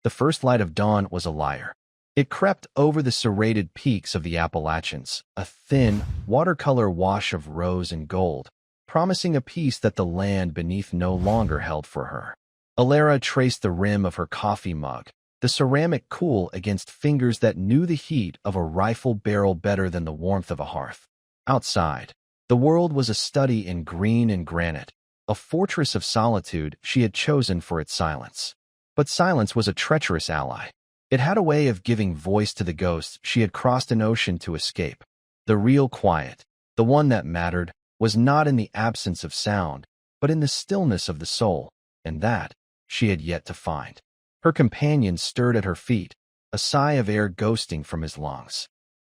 The first light of dawn was a liar. It crept over the serrated peaks of the Appalachians, a thin, watercolor wash of rose and gold, promising a peace that the land beneath no longer held for her. Elara traced the rim of her coffee mug, the ceramic cool against fingers that knew the heat of a rifle barrel better than the warmth of a hearth. Outside, the world was a study in green and granite, a fortress of solitude she had chosen for its silence. But silence was a treacherous ally. It had a way of giving voice to the ghosts she had crossed an ocean to escape. The real quiet, the one that mattered, was not in the absence of sound, but in the stillness of the soul, and that she had yet to find. Her companion stirred at her feet, a sigh of air ghosting from his lungs.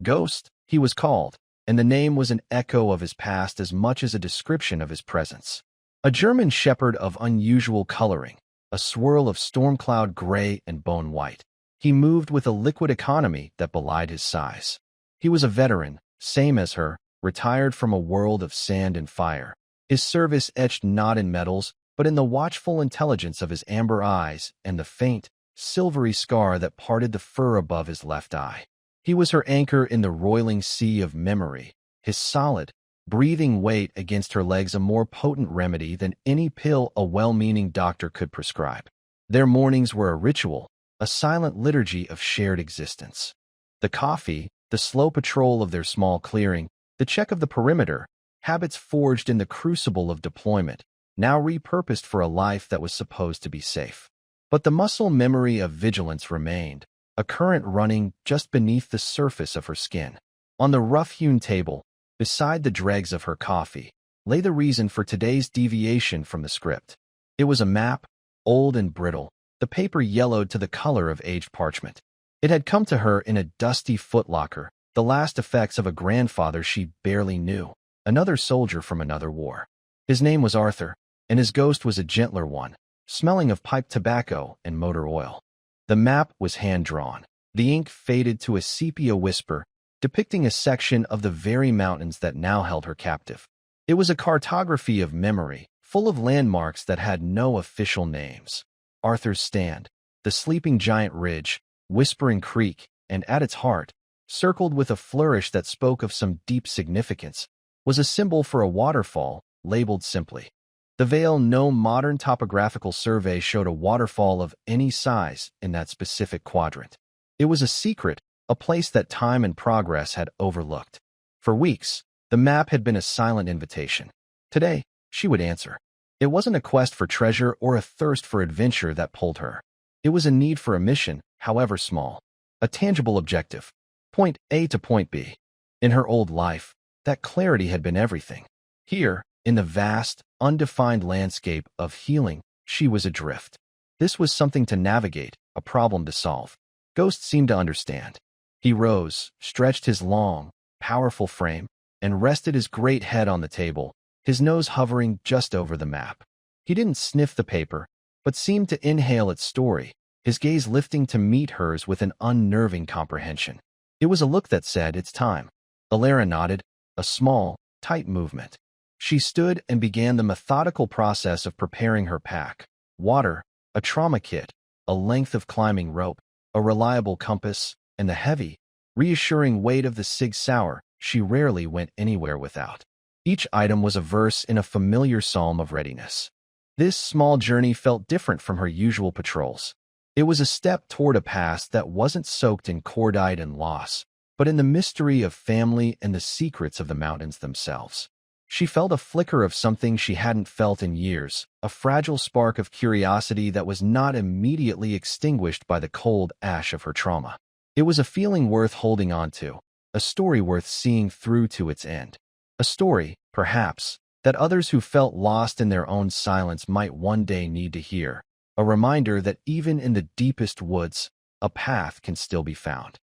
Ghost, he was called, and the name was an echo of his past as much as a description of his presence. A German shepherd of unusual coloring, a swirl of storm cloud gray and bone white. He moved with a liquid economy that belied his size. He was a veteran, same as her, retired from a world of sand and fire. His service etched not in medals, but in the watchful intelligence of his amber eyes and the faint, silvery scar that parted the fur above his left eye. He was her anchor in the roiling sea of memory, his solid, breathing weight against her legs a more potent remedy than any pill a well-meaning doctor could prescribe. Their mornings were a ritual, a silent liturgy of shared existence. The coffee, the slow patrol of their small clearing, the check of the perimeter, habits forged in the crucible of deployment, now repurposed for a life that was supposed to be safe. But the muscle memory of vigilance remained, a current running just beneath the surface of her skin. On the rough-hewn table, beside the dregs of her coffee, lay the reason for today's deviation from the script. It was a map, old and brittle, the paper yellowed to the color of aged parchment. It had come to her in a dusty footlocker, the last effects of a grandfather she barely knew, another soldier from another war. His name was Arthur, and his ghost was a gentler one, smelling of pipe tobacco and motor oil. The map was hand-drawn. The ink faded to a sepia whisper, depicting a section of the very mountains that now held her captive. It was a cartography of memory, full of landmarks that had no official names. Arthur's Stand, the sleeping giant ridge, Whispering Creek, and at its heart, circled with a flourish that spoke of some deep significance, was a symbol for a waterfall, labeled simply. The Vale. No modern topographical survey showed a waterfall of any size in that specific quadrant. It was a secret, a place that time and progress had overlooked. For weeks, the map had been a silent invitation. Today, she would answer. It wasn't a quest for treasure or a thirst for adventure that pulled her. It was a need for a mission, however small. A tangible objective. Point A to point B. In her old life, that clarity had been everything. Here, in the vast, undefined landscape of healing, she was adrift. This was something to navigate, a problem to solve. Ghost seemed to understand. He rose, stretched his long, powerful frame, and rested his great head on the table, his nose hovering just over the map. He didn't sniff the paper, but seemed to inhale its story, his gaze lifting to meet hers with an unnerving comprehension. It was a look that said, "It's time." Elara nodded, a small, tight movement. She stood and began the methodical process of preparing her pack. Water, a trauma kit, a length of climbing rope, a reliable compass, and the heavy, reassuring weight of the Sig Sauer she rarely went anywhere without. Each item was a verse in a familiar psalm of readiness. This small journey felt different from her usual patrols. It was a step toward a past that wasn't soaked in cordite and loss, but in the mystery of family and the secrets of the mountains themselves. She felt a flicker of something she hadn't felt in years, a fragile spark of curiosity that was not immediately extinguished by the cold ash of her trauma. It was a feeling worth holding on to, a story worth seeing through to its end. A story, perhaps, that others who felt lost in their own silence might one day need to hear, a reminder that even in the deepest woods, a path can still be found.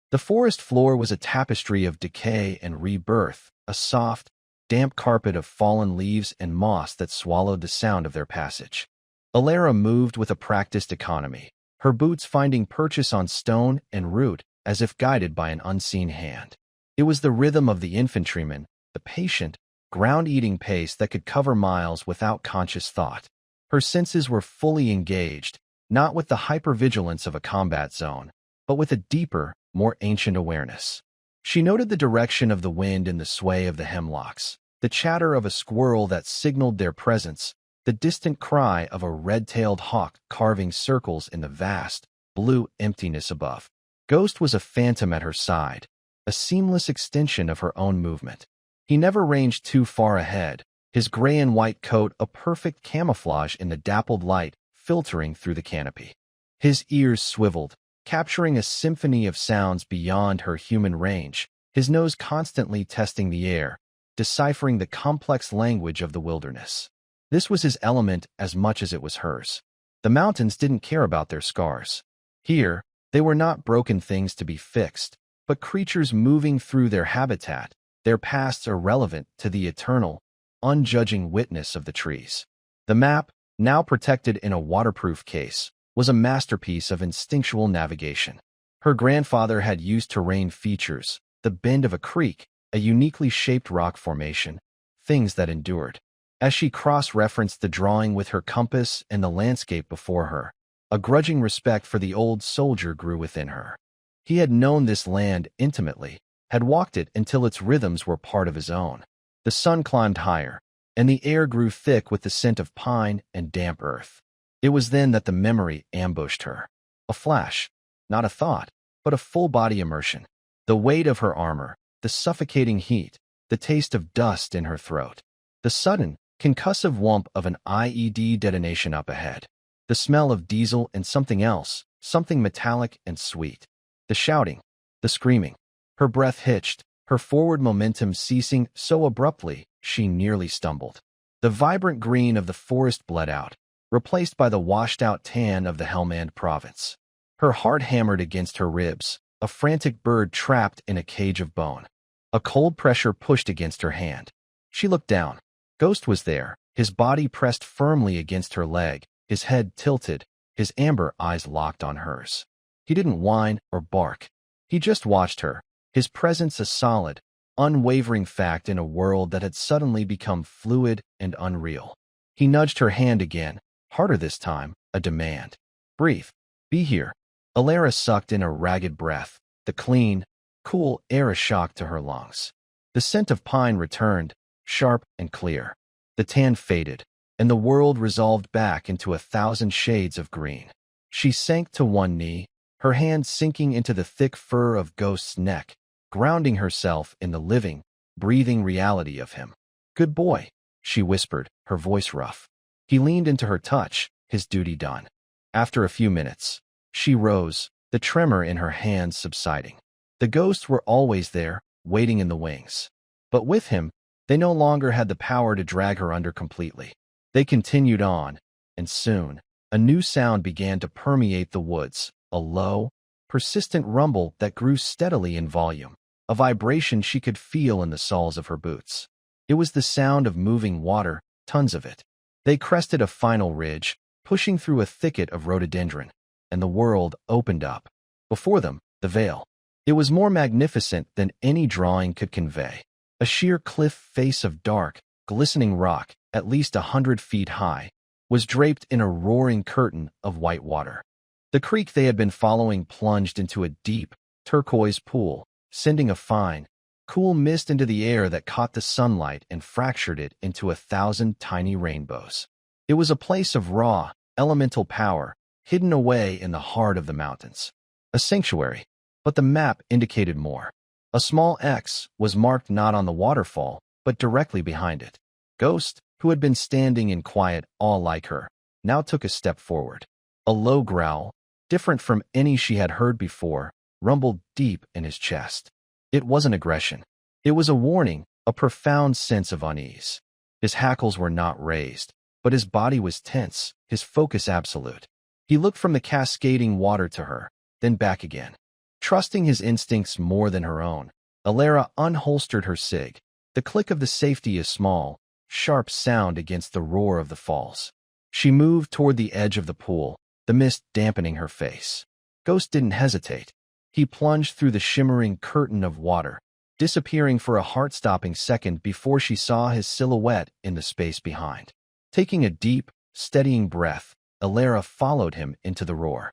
The forest floor was a tapestry of decay and rebirth, a soft, damp carpet of fallen leaves and moss that swallowed the sound of their passage. Elara moved with a practiced economy, her boots finding purchase on stone and root as if guided by an unseen hand. It was the rhythm of the infantryman, the patient, ground-eating pace that could cover miles without conscious thought. Her senses were fully engaged, not with the hypervigilance of a combat zone, but with a deeper, more ancient awareness. She noted the direction of the wind in the sway of the hemlocks, the chatter of a squirrel that signaled their presence, the distant cry of a red-tailed hawk carving circles in the vast, blue emptiness above. Ghost was a phantom at her side, a seamless extension of her own movement. He never ranged too far ahead, his gray and white coat a perfect camouflage in the dappled light filtering through the canopy. His ears swiveled, capturing a symphony of sounds beyond her human range, his nose constantly testing the air, deciphering the complex language of the wilderness. This was his element as much as it was hers. The mountains didn't care about their scars. Here, they were not broken things to be fixed, but creatures moving through their habitat, their pasts irrelevant to the eternal, unjudging witness of the trees. The map, now protected in a waterproof case, was a masterpiece of instinctual navigation. Her grandfather had used terrain features, the bend of a creek, a uniquely shaped rock formation, things that endured. As she cross-referenced the drawing with her compass and the landscape before her, a grudging respect for the old soldier grew within her. He had known this land intimately, had walked it until its rhythms were part of his own. The sun climbed higher, and the air grew thick with the scent of pine and damp earth. It was then that the memory ambushed her. A flash, not a thought, but a full-body immersion. The weight of her armor, the suffocating heat, the taste of dust in her throat. The sudden, concussive whump of an IED detonation up ahead. The smell of diesel and something else, something metallic and sweet. The shouting, the screaming. Her breath hitched, her forward momentum ceasing so abruptly she nearly stumbled. The vibrant green of the forest bled out, replaced by the washed-out tan of the Helmand province. Her heart hammered against her ribs, a frantic bird trapped in a cage of bone. A cold pressure pushed against her hand. She looked down. Ghost was there, his body pressed firmly against her leg, his head tilted, his amber eyes locked on hers. He didn't whine or bark. He just watched her, his presence a solid, unwavering fact in a world that had suddenly become fluid and unreal. He nudged her hand again, harder this time, a demand. Breathe. Be here. Elara sucked in a ragged breath, the clean, cool air a shock to her lungs. The scent of pine returned, sharp and clear. The tan faded, and the world resolved back into 1,000 shades of green. She sank to one knee, her hand sinking into the thick fur of Ghost's neck, grounding herself in the living, breathing reality of him. "Good boy," she whispered, her voice rough. He leaned into her touch, his duty done. After a few minutes, she rose, the tremor in her hands subsiding. The ghosts were always there, waiting in the wings. But with him, they no longer had the power to drag her under completely. They continued on, and soon, a new sound began to permeate the woods, a low, persistent rumble that grew steadily in volume, a vibration she could feel in the soles of her boots. It was the sound of moving water, tons of it. They crested a final ridge, pushing through a thicket of rhododendron, and the world opened up. Before them, the vale. It was more magnificent than any drawing could convey. A sheer cliff face of dark, glistening rock, at least 100 feet high, was draped in a roaring curtain of white water. The creek they had been following plunged into a deep, turquoise pool, sending a fine, cool mist into the air that caught the sunlight and fractured it into 1,000 tiny rainbows. It was a place of raw, elemental power, hidden away in the heart of the mountains. A sanctuary, but the map indicated more. A small X was marked not on the waterfall, but directly behind it. Ghost, who had been standing in quiet awe like her, now took a step forward. A low growl, different from any she had heard before, rumbled deep in his chest. It wasn't aggression. It was a warning, a profound sense of unease. His hackles were not raised, but his body was tense, his focus absolute. He looked from the cascading water to her, then back again. Trusting his instincts more than her own, Elara unholstered her sig. The click of the safety is small, sharp sound against the roar of the falls. She moved toward the edge of the pool, the mist dampening her face. Ghost didn't hesitate. He plunged through the shimmering curtain of water, disappearing for a heart-stopping second before she saw his silhouette in the space behind. Taking a deep, steadying breath, Elara followed him into the roar.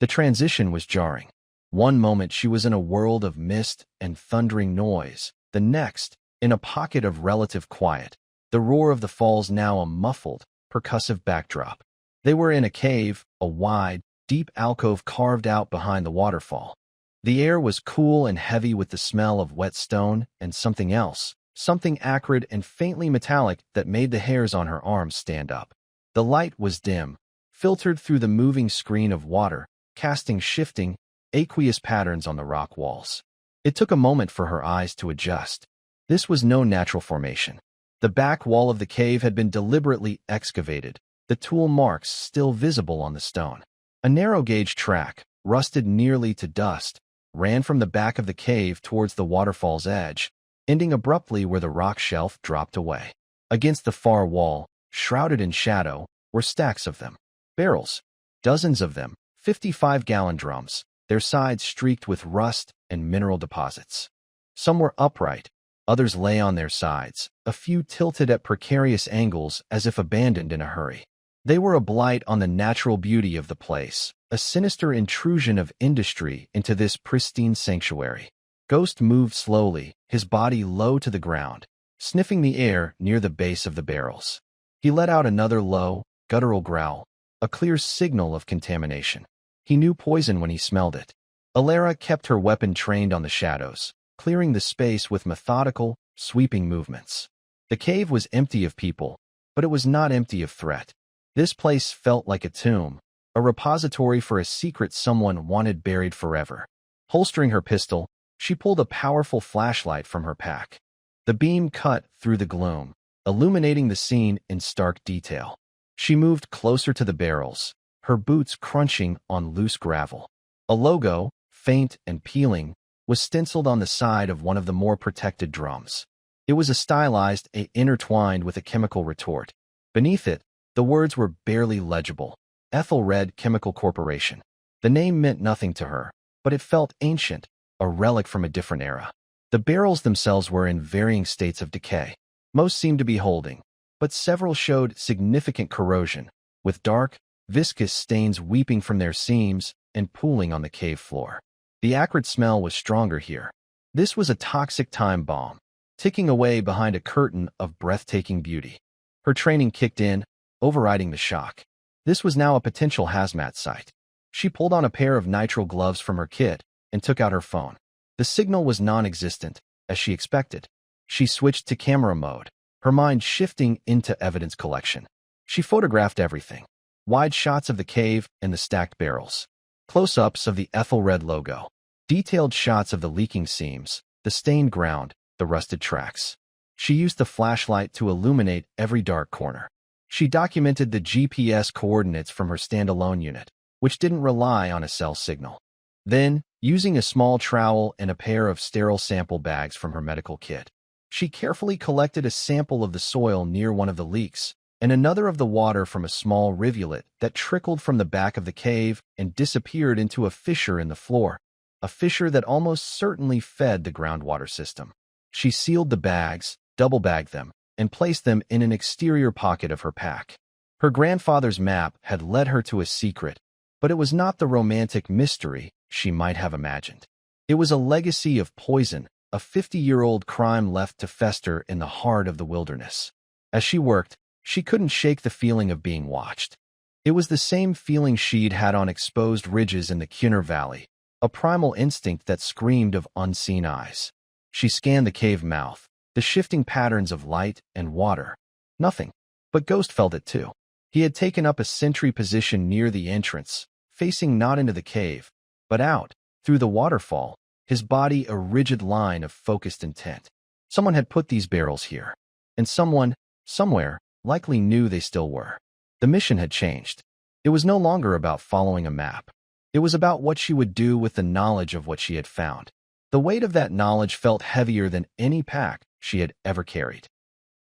The transition was jarring. One moment she was in a world of mist and thundering noise. The next, in a pocket of relative quiet. The roar of the falls now a muffled, percussive backdrop. They were in a cave, a wide, deep alcove carved out behind the waterfall. The air was cool and heavy with the smell of wet stone and something else, something acrid and faintly metallic that made the hairs on her arms stand up. The light was dim, filtered through the moving screen of water, casting shifting, aqueous patterns on the rock walls. It took a moment for her eyes to adjust. This was no natural formation. The back wall of the cave had been deliberately excavated, the tool marks still visible on the stone. A narrow-gauge track, rusted nearly to dust, ran from the back of the cave towards the waterfall's edge, ending abruptly where the rock shelf dropped away. Against the far wall, shrouded in shadow, were stacks of them. Barrels. Dozens of them, 55-gallon drums, their sides streaked with rust and mineral deposits. Some were upright, others lay on their sides, a few tilted at precarious angles as if abandoned in a hurry. They were a blight on the natural beauty of the place, a sinister intrusion of industry into this pristine sanctuary. Ghost moved slowly, his body low to the ground, sniffing the air near the base of the barrels. He let out another low, guttural growl, a clear signal of contamination. He knew poison when he smelled it. Elara kept her weapon trained on the shadows, clearing the space with methodical, sweeping movements. The cave was empty of people, but it was not empty of threat. This place felt like a tomb, a repository for a secret someone wanted buried forever. Holstering her pistol, she pulled a powerful flashlight from her pack. The beam cut through the gloom, illuminating the scene in stark detail. She moved closer to the barrels, her boots crunching on loose gravel. A logo, faint and peeling, was stenciled on the side of one of the more protected drums. It was a stylized A intertwined with a chemical retort. Beneath it, the words were barely legible. Aethelred Chemical Corporation. The name meant nothing to her, but it felt ancient, a relic from a different era. The barrels themselves were in varying states of decay. Most seemed to be holding, but several showed significant corrosion, with dark, viscous stains weeping from their seams and pooling on the cave floor. The acrid smell was stronger here. This was a toxic time bomb, ticking away behind a curtain of breathtaking beauty. Her training kicked in, overriding the shock. This was now a potential hazmat site. She pulled on a pair of nitrile gloves from her kit and took out her phone. The signal was non-existent, as she expected. She switched to camera mode, her mind shifting into evidence collection. She photographed everything. Wide shots of the cave and the stacked barrels. Close-ups of the Aethelred logo. Detailed shots of the leaking seams, the stained ground, the rusted tracks. She used the flashlight to illuminate every dark corner. She documented the GPS coordinates from her standalone unit, which didn't rely on a cell signal. Then, using a small trowel and a pair of sterile sample bags from her medical kit, she carefully collected a sample of the soil near one of the leaks and another of the water from a small rivulet that trickled from the back of the cave and disappeared into a fissure in the floor, a fissure that almost certainly fed the groundwater system. She sealed the bags, double-bagged them, and placed them in an exterior pocket of her pack. Her grandfather's map had led her to a secret, but it was not the romantic mystery she might have imagined. It was a legacy of poison, a 50-year-old crime left to fester in the heart of the wilderness. As she worked, she couldn't shake the feeling of being watched. It was the same feeling she'd had on exposed ridges in the Cunner Valley, a primal instinct that screamed of unseen eyes. She scanned the cave mouth, the shifting patterns of light and water. Nothing. But Ghost felt it too. He had taken up a sentry position near the entrance, facing not into the cave, but out, through the waterfall, his body a rigid line of focused intent. Someone had put these barrels here, and someone, somewhere, likely knew they still were. The mission had changed. It was no longer about following a map. It was about what she would do with the knowledge of what she had found. The weight of that knowledge felt heavier than any pack she had ever carried.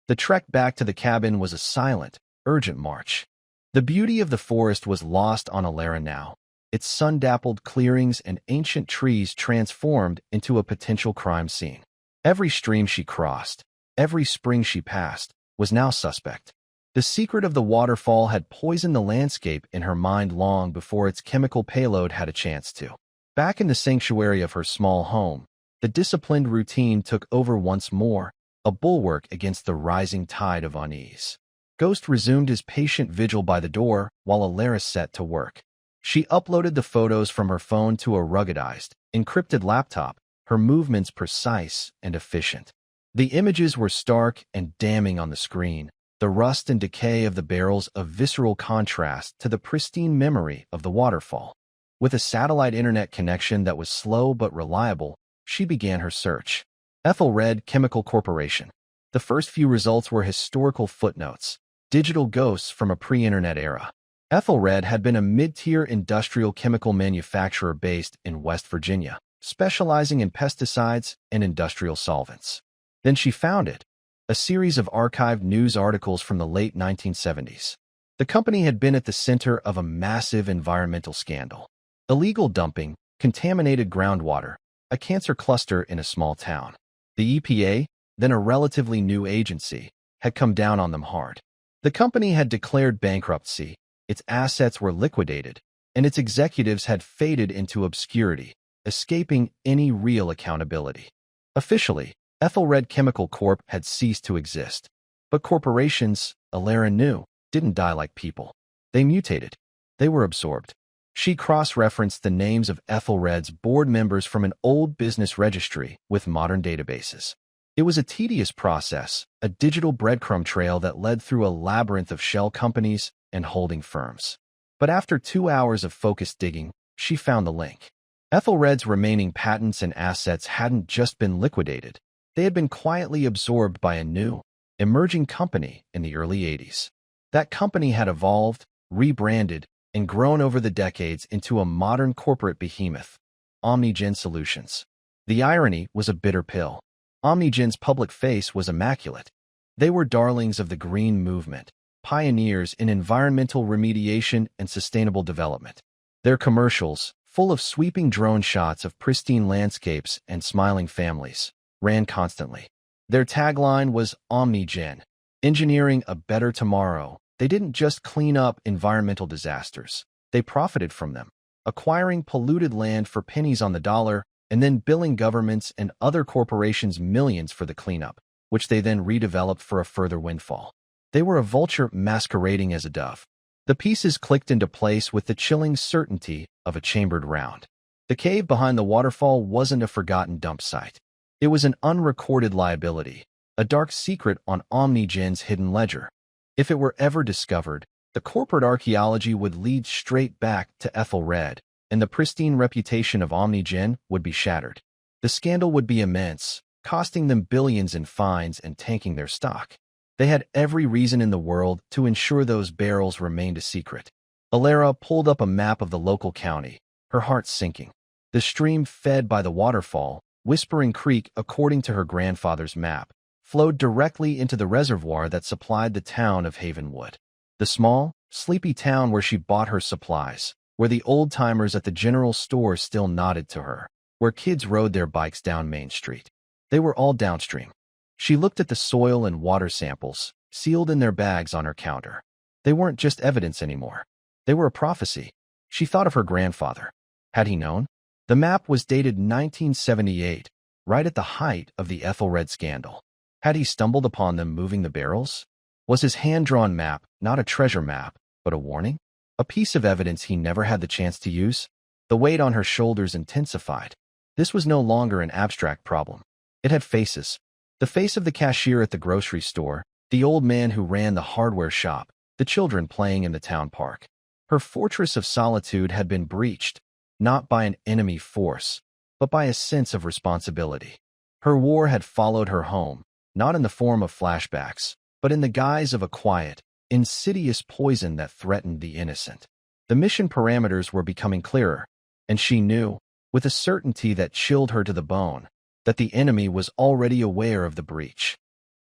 The trek back to the cabin was a silent, urgent march. The beauty of the forest was lost on Elara now, its sun-dappled clearings and ancient trees transformed into a potential crime scene. Every stream she crossed, every spring she passed, was now suspect. The secret of the waterfall had poisoned the landscape in her mind long before its chemical payload had a chance to. Back in the sanctuary of her small home, the disciplined routine took over once more, a bulwark against the rising tide of unease. Ghost resumed his patient vigil by the door while Elara set to work. She uploaded the photos from her phone to a ruggedized, encrypted laptop, her movements precise and efficient. The images were stark and damning on the screen, the rust and decay of the barrels a visceral contrast to the pristine memory of the waterfall. With a satellite internet connection that was slow but reliable, she began her search. Aethelred Chemical Corporation. The first few results were historical footnotes, digital ghosts from a pre-internet era. Aethelred had been a mid-tier industrial chemical manufacturer based in West Virginia, specializing in pesticides and industrial solvents. Then she found it, a series of archived news articles from the late 1970s. The company had been at the center of a massive environmental scandal. Illegal dumping, contaminated groundwater, a cancer cluster in a small town. The EPA, then a relatively new agency, had come down on them hard. The company had declared bankruptcy, its assets were liquidated, and its executives had faded into obscurity, escaping any real accountability. Officially, Aethelred Chemical Corp had ceased to exist. But corporations, Elara knew, didn't die like people. They mutated. They were absorbed. She cross-referenced the names of Aethelred's board members from an old business registry with modern databases. It was a tedious process, a digital breadcrumb trail that led through a labyrinth of shell companies and holding firms. But after 2 hours of focused digging, she found the link. Aethelred's remaining patents and assets hadn't just been liquidated. They had been quietly absorbed by a new, emerging company in the early 80s. That company had evolved, rebranded, and grown over the decades into a modern corporate behemoth, OmniGen Solutions. The irony was a bitter pill. OmniGen's public face was immaculate. They were darlings of the green movement, pioneers in environmental remediation and sustainable development. Their commercials, full of sweeping drone shots of pristine landscapes and smiling families, ran constantly. Their tagline was OmniGen, engineering a better tomorrow. They didn't just clean up environmental disasters. They profited from them, acquiring polluted land for pennies on the dollar and then billing governments and other corporations millions for the cleanup, which they then redeveloped for a further windfall. They were a vulture masquerading as a dove. The pieces clicked into place with the chilling certainty of a chambered round. The cave behind the waterfall wasn't a forgotten dump site. It was an unrecorded liability, a dark secret on OmniGen's hidden ledger. If it were ever discovered, the corporate archaeology would lead straight back to Aethelred, and the pristine reputation of OmniGen would be shattered. The scandal would be immense, costing them billions in fines and tanking their stock. They had every reason in the world to ensure those barrels remained a secret. Elara pulled up a map of the local county, her heart sinking. The stream fed by the waterfall, Whispering Creek according to her grandfather's map, flowed directly into the reservoir that supplied the town of Havenwood. The small, sleepy town where she bought her supplies, where the old-timers at the general store still nodded to her, where kids rode their bikes down Main Street. They were all downstream. She looked at the soil and water samples, sealed in their bags on her counter. They weren't just evidence anymore. They were a prophecy. She thought of her grandfather. Had he known? The map was dated 1978, right at the height of the Aethelred scandal. Had he stumbled upon them moving the barrels? Was his hand-drawn map not a treasure map, but a warning? A piece of evidence he never had the chance to use? The weight on her shoulders intensified. This was no longer an abstract problem. It had faces. The face of the cashier at the grocery store, the old man who ran the hardware shop, the children playing in the town park. Her fortress of solitude had been breached, not by an enemy force, but by a sense of responsibility. Her war had followed her home, not in the form of flashbacks, but in the guise of a quiet, insidious poison that threatened the innocent. The mission parameters were becoming clearer, and she knew, with a certainty that chilled her to the bone, that the enemy was already aware of the breach.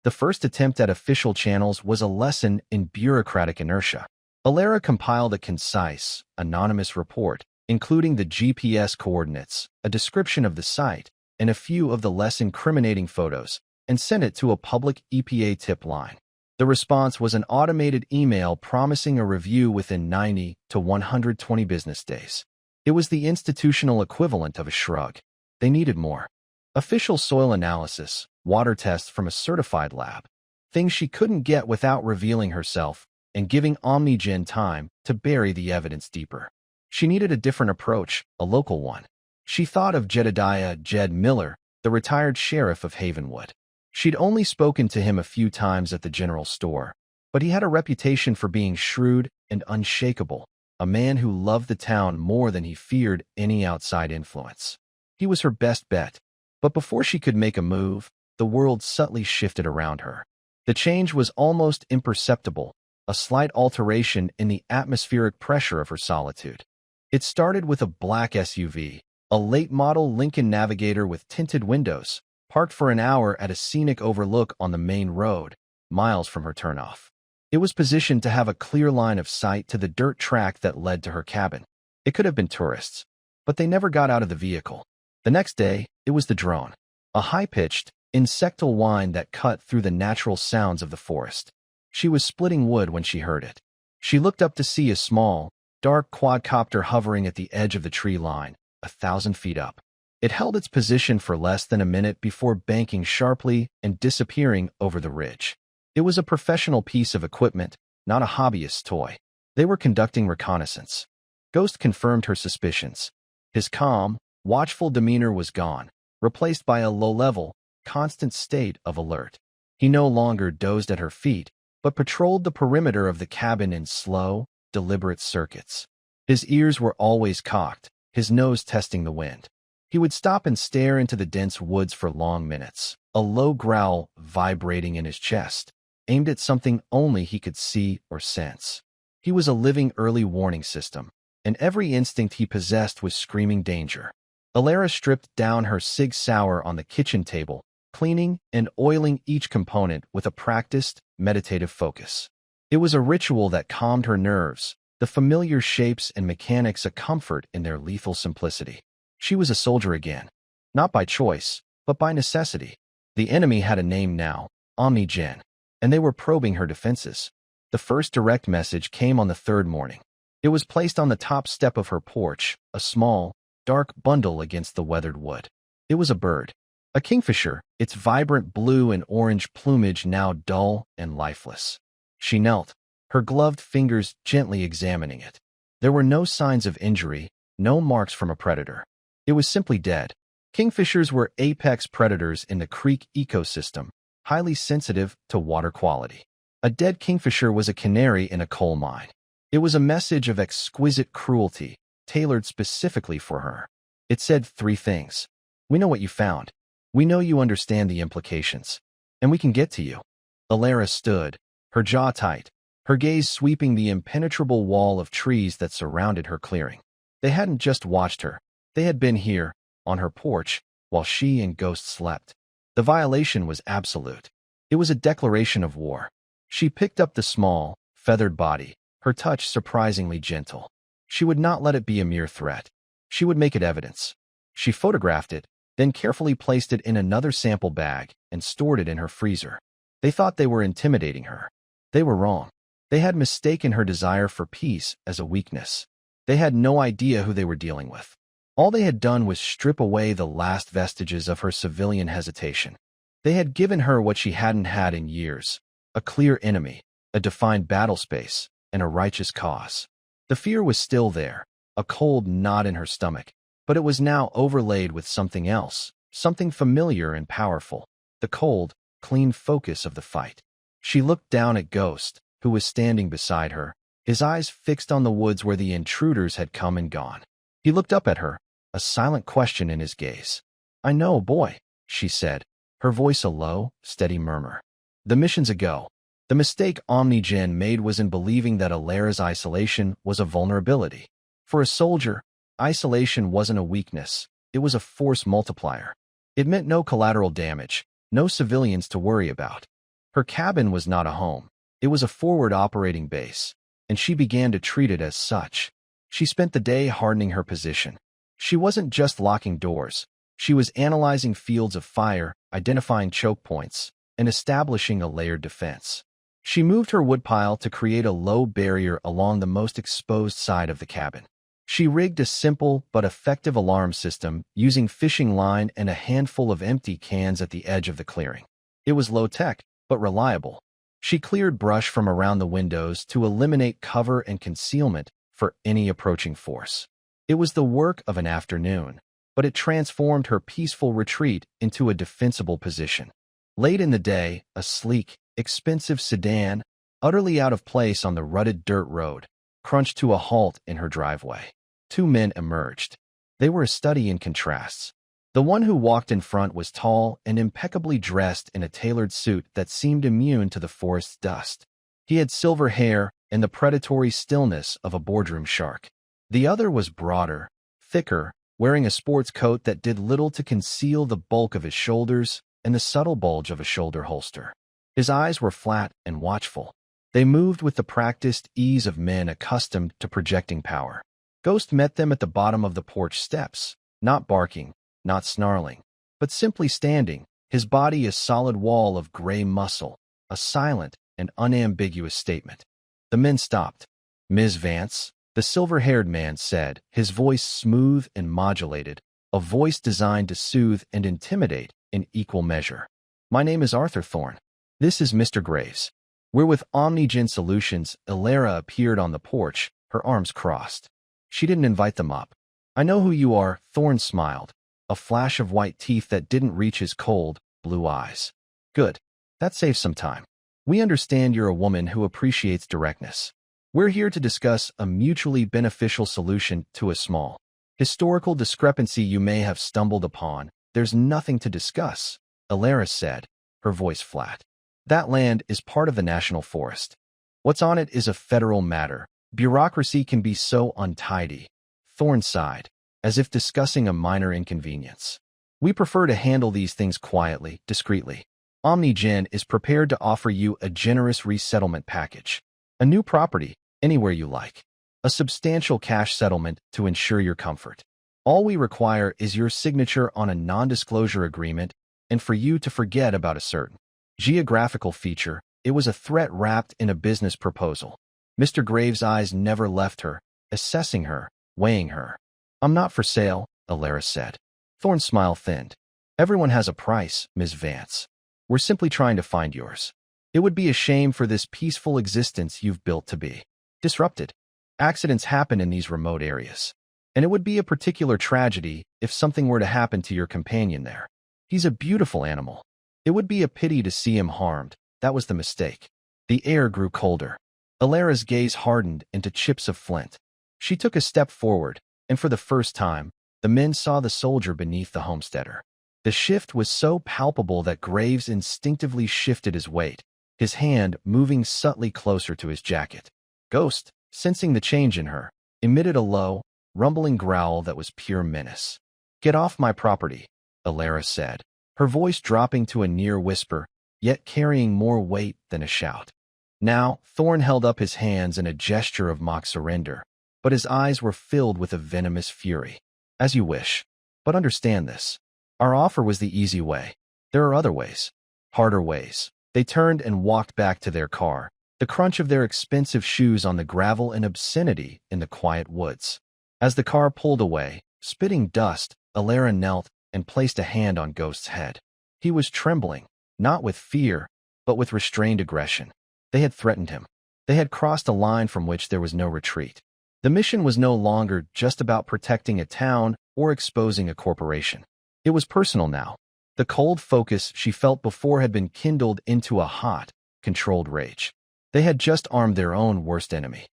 The first attempt at official channels was a lesson in bureaucratic inertia. Elara compiled a concise, anonymous report, including the GPS coordinates, a description of the site, and a few of the less incriminating photos, and sent it to a public EPA tip line. The response was an automated email promising a review within 90 to 120 business days. It was the institutional equivalent of a shrug. They needed more. Official soil analysis, water tests from a certified lab, things she couldn't get without revealing herself and giving OmniGen time to bury the evidence deeper. She needed a different approach, a local one. She thought of Jedediah Jed Miller, the retired sheriff of Havenwood. She'd only spoken to him a few times at the general store, but he had a reputation for being shrewd and unshakable, a man who loved the town more than he feared any outside influence. He was her best bet, but before she could make a move, the world subtly shifted around her. The change was almost imperceptible, a slight alteration in the atmospheric pressure of her solitude. It started with a black SUV, a late-model Lincoln Navigator with tinted windows, parked for an hour at a scenic overlook on the main road, miles from her turnoff. It was positioned to have a clear line of sight to the dirt track that led to her cabin. It could have been tourists, but they never got out of the vehicle. The next day, it was the drone, a high-pitched, insectal whine that cut through the natural sounds of the forest. She was splitting wood when she heard it. She looked up to see a small, dark quadcopter hovering at the edge of the tree line, 1,000 feet up. It held its position for less than a minute before banking sharply and disappearing over the ridge. It was a professional piece of equipment, not a hobbyist's toy. They were conducting reconnaissance. Ghost confirmed her suspicions. His calm, watchful demeanor was gone, replaced by a low-level, constant state of alert. He no longer dozed at her feet, but patrolled the perimeter of the cabin in slow, deliberate circuits. His ears were always cocked, his nose testing the wind. He would stop and stare into the dense woods for long minutes, a low growl vibrating in his chest, aimed at something only he could see or sense. He was a living early warning system, and every instinct he possessed was screaming danger. Elara stripped down her Sig Sauer on the kitchen table, cleaning and oiling each component with a practiced, meditative focus. It was a ritual that calmed her nerves, the familiar shapes and mechanics a comfort in their lethal simplicity. She was a soldier again, not by choice, but by necessity. The enemy had a name now, OmniGen, and they were probing her defenses. The first direct message came on the third morning. It was placed on the top step of her porch, a small, dark bundle against the weathered wood. It was a bird. A kingfisher, its vibrant blue and orange plumage now dull and lifeless. She knelt, her gloved fingers gently examining it. There were no signs of injury, no marks from a predator. It was simply dead. Kingfishers were apex predators in the creek ecosystem, highly sensitive to water quality. A dead kingfisher was a canary in a coal mine. It was a message of exquisite cruelty, tailored specifically for her. It said 3 things. We know what you found. We know you understand the implications. And we can get to you. Elara stood, her jaw tight, her gaze sweeping the impenetrable wall of trees that surrounded her clearing. They hadn't just watched her. They had been here, on her porch, while she and Ghost slept. The violation was absolute. It was a declaration of war. She picked up the small, feathered body, her touch surprisingly gentle. She would not let it be a mere threat. She would make it evidence. She photographed it, then carefully placed it in another sample bag and stored it in her freezer. They thought they were intimidating her. They were wrong. They had mistaken her desire for peace as a weakness. They had no idea who they were dealing with. All they had done was strip away the last vestiges of her civilian hesitation. They had given her what she hadn't had in years, a clear enemy, a defined battle space, and a righteous cause. The fear was still there, a cold knot in her stomach, but it was now overlaid with something else, something familiar and powerful, the cold, clean focus of the fight. She looked down at Ghost, who was standing beside her, his eyes fixed on the woods where the intruders had come and gone. He looked up at her, a silent question in his gaze. I know, boy, she said, her voice a low, steady murmur. The mission's a go. The mistake OmniGen made was in believing that Elara's isolation was a vulnerability. For a soldier, isolation wasn't a weakness, it was a force multiplier. It meant no collateral damage, no civilians to worry about. Her cabin was not a home, it was a forward operating base, and she began to treat it as such. She spent the day hardening her position. She wasn't just locking doors, she was analyzing fields of fire, identifying choke points, and establishing a layered defense. She moved her woodpile to create a low barrier along the most exposed side of the cabin. She rigged a simple but effective alarm system using fishing line and a handful of empty cans at the edge of the clearing. It was low-tech, but reliable. She cleared brush from around the windows to eliminate cover and concealment for any approaching force. It was the work of an afternoon, but it transformed her peaceful retreat into a defensible position. Late in the day, a sleek, expensive sedan, utterly out of place on the rutted dirt road, crunched to a halt in her driveway. Two men emerged. They were a study in contrasts. The one who walked in front was tall and impeccably dressed in a tailored suit that seemed immune to the forest's dust. He had silver hair and the predatory stillness of a boardroom shark. The other was broader, thicker, wearing a sports coat that did little to conceal the bulk of his shoulders and the subtle bulge of a shoulder holster. His eyes were flat and watchful. They moved with the practiced ease of men accustomed to projecting power. Ghost met them at the bottom of the porch steps, not barking, not snarling, but simply standing, his body a solid wall of gray muscle, a silent and unambiguous statement. The men stopped. "Ms. Vance," the silver-haired man said, his voice smooth and modulated, a voice designed to soothe and intimidate in equal measure. "My name is Arthur Thorne. This is Mr. Graves. We're with OmniGen Solutions." Elara appeared on the porch, her arms crossed. She didn't invite them up. "I know who you are," Thorne smiled, a flash of white teeth that didn't reach his cold, blue eyes. "Good. That saves some time. We understand you're a woman who appreciates directness. We're here to discuss a mutually beneficial solution to a small historical discrepancy you may have stumbled upon." "There's nothing to discuss," Elara said, her voice flat. "That land is part of the national forest. What's on it is a federal matter. Bureaucracy can be so untidy." Thorne sighed, as if discussing a minor inconvenience. "We prefer to handle these things quietly, discreetly. OmniGen is prepared to offer you a generous resettlement package. A new property, anywhere you like. A substantial cash settlement to ensure your comfort. All we require is your signature on a non-disclosure agreement and for you to forget about a certain geographical feature." It was a threat wrapped in a business proposal. Mr. Graves' eyes never left her, assessing her, weighing her. "I'm not for sale," Elara said. Thorne's smile thinned. "Everyone has a price, Ms. Vance. We're simply trying to find yours. It would be a shame for this peaceful existence you've built to be disrupted. Accidents happen in these remote areas, and it would be a particular tragedy if something were to happen to your companion there. He's a beautiful animal. It would be a pity to see him harmed. That was the mistake." The air grew colder. Elara's gaze hardened into chips of flint. She took a step forward, and for the first time, the men saw the soldier beneath the homesteader. The shift was so palpable that Graves instinctively shifted his weight, his hand moving subtly closer to his jacket. Ghost, sensing the change in her, emitted a low, rumbling growl that was pure menace. "Get off my property," Elara said, her voice dropping to a near whisper, yet carrying more weight than a shout. Now, Thorne held up his hands in a gesture of mock surrender, but his eyes were filled with a venomous fury. "As you wish. But understand this. Our offer was the easy way. There are other ways. Harder ways." They turned and walked back to their car, the crunch of their expensive shoes on the gravel and obscenity in the quiet woods. As the car pulled away, spitting dust, Elara knelt and placed a hand on Ghost's head. He was trembling, not with fear, but with restrained aggression. They had threatened him. They had crossed a line from which there was no retreat. The mission was no longer just about protecting a town or exposing a corporation. It was personal now. The cold focus she felt before had been kindled into a hot, controlled rage. They had just armed their own worst enemy.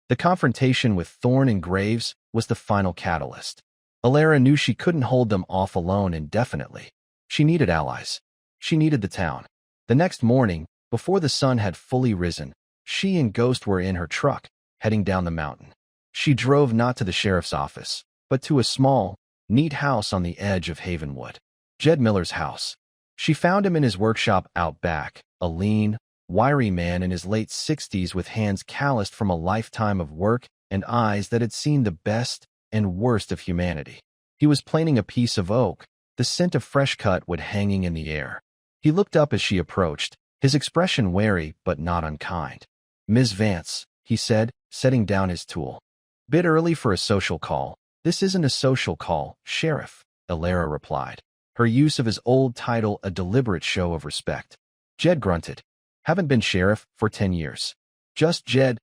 The confrontation with Thorne and Graves was the final catalyst. Elara knew she couldn't hold them off alone indefinitely. She needed allies. She needed the town. The next morning, before the sun had fully risen, she and Ghost were in her truck, heading down the mountain. She drove not to the sheriff's office, but to a small, neat house on the edge of Havenwood. Jed Miller's house. She found him in his workshop out back, a lean, wiry man in his late 60s with hands calloused from a lifetime of work and eyes that had seen the best and worst of humanity. He was planing a piece of oak, the scent of fresh cut wood hanging in the air. He looked up as she approached, his expression wary but not unkind. "Ms. Vance," he said, setting down his tool. "Bit early for a social call." "This isn't a social call, Sheriff," Elara replied, her use of his old title a deliberate show of respect. Jed grunted. "Haven't been sheriff for 10 years. Just Jed,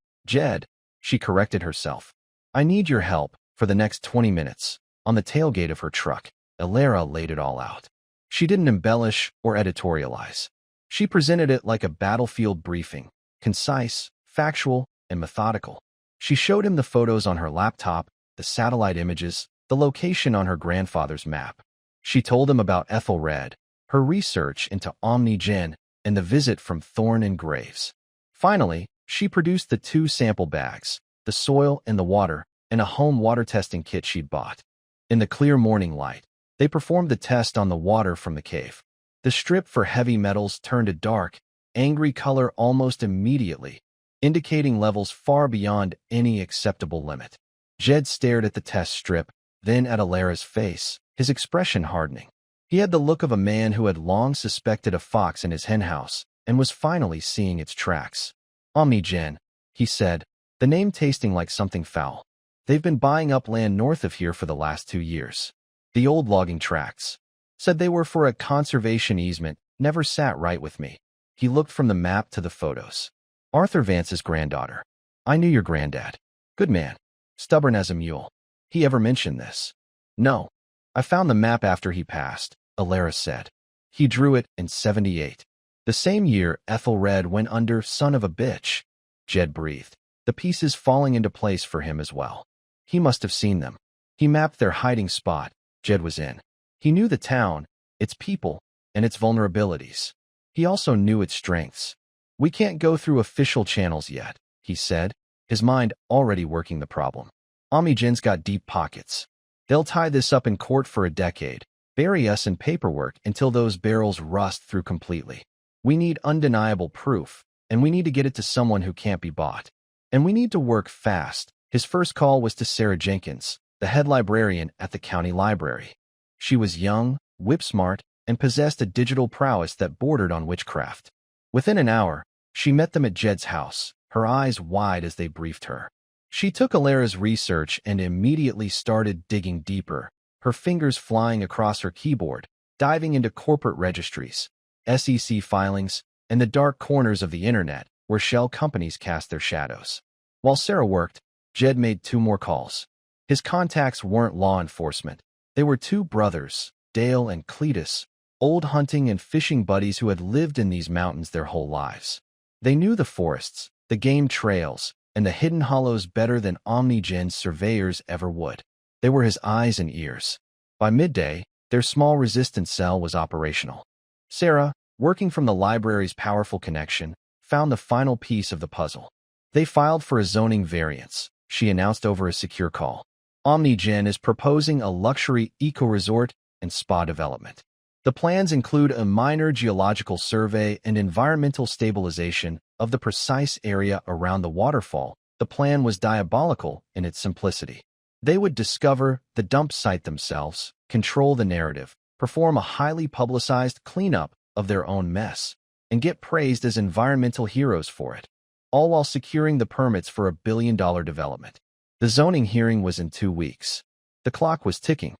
she corrected herself. "I need your help for the next 20 minutes. On the tailgate of her truck, Elara laid it all out. She didn't embellish or editorialize. She presented it like a battlefield briefing, concise, factual, and methodical. She showed him the photos on her laptop, the satellite images, the location on her grandfather's map. She told him about Aethelred, her research into OmniGen, and the visit from Thorne and Graves. Finally, she produced the 2 sample bags, the soil and the water, and a home water testing kit she'd bought. In the clear morning light, they performed the test on the water from the cave. The strip for heavy metals turned a dark, angry color almost immediately, indicating levels far beyond any acceptable limit. Jed stared at the test strip, then at Elara's face, his expression hardening. He had the look of a man who had long suspected a fox in his henhouse and was finally seeing its tracks. "OmniGen," he said, the name tasting like something foul. "They've been buying up land north of here for the last 2 years. The old logging tracts. Said they were for a conservation easement, never sat right with me." He looked from the map to the photos. "Arthur Vance's granddaughter. I knew your granddad. Good man. Stubborn as a mule. He ever mentioned this?" "No. I found the map after he passed," Elara said. "He drew it in 78. The same year Aethelred went under, son of a bitch." Jed breathed, the pieces falling into place for him as well. He must have seen them. He mapped their hiding spot. Jed was in. He knew the town, its people, and its vulnerabilities. He also knew its strengths. "We can't go through official channels yet," he said, his mind already working the problem. "OmniGen's got deep pockets. They'll tie this up in court for a decade, bury us in paperwork until those barrels rust through completely. We need undeniable proof, and we need to get it to someone who can't be bought. And we need to work fast." His first call was to Sarah Jenkins, the head librarian at the county library. She was young, whip-smart, and possessed a digital prowess that bordered on witchcraft. Within an hour, she met them at Jed's house, her eyes wide as they briefed her. She took Elara's research and immediately started digging deeper, her fingers flying across her keyboard, diving into corporate registries, SEC filings, and the dark corners of the internet where shell companies cast their shadows. While Sarah worked, Jed made 2 more calls. His contacts weren't law enforcement. They were 2 brothers, Dale and Cletus, old hunting and fishing buddies who had lived in these mountains their whole lives. They knew the forests, the game trails, and the hidden hollows better than OmniGen's surveyors ever would. They were his eyes and ears. By midday, their small resistance cell was operational. Sarah, working from the library's powerful connection, found the final piece of the puzzle. They filed for a zoning variance, she announced over a secure call. OmniGen is proposing a luxury eco-resort and spa development. The plans include a minor geological survey and environmental stabilization of the precise area around the waterfall. The plan was diabolical in its simplicity. They would discover the dump site themselves, control the narrative, perform a highly publicized cleanup of their own mess, and get praised as environmental heroes for it, all while securing the permits for a billion-dollar development. The zoning hearing was in 2 weeks. The clock was ticking.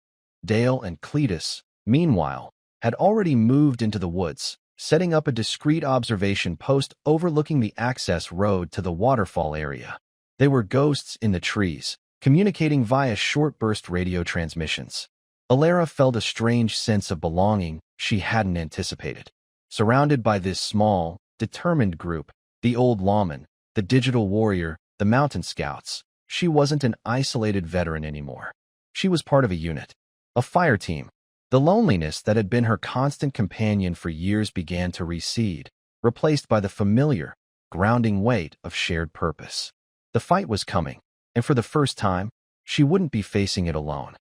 Dale and Cletus, meanwhile, had already moved into the woods, setting up a discreet observation post overlooking the access road to the waterfall area. They were ghosts in the trees, communicating via short-burst radio transmissions. Elara felt a strange sense of belonging she hadn't anticipated. Surrounded by this small, determined group, the old lawman, the digital warrior, the mountain scouts, she wasn't an isolated veteran anymore. She was part of a unit, a fire team. The loneliness that had been her constant companion for years began to recede, replaced by the familiar, grounding weight of shared purpose. The fight was coming, and for the first time, she wouldn't be facing it alone.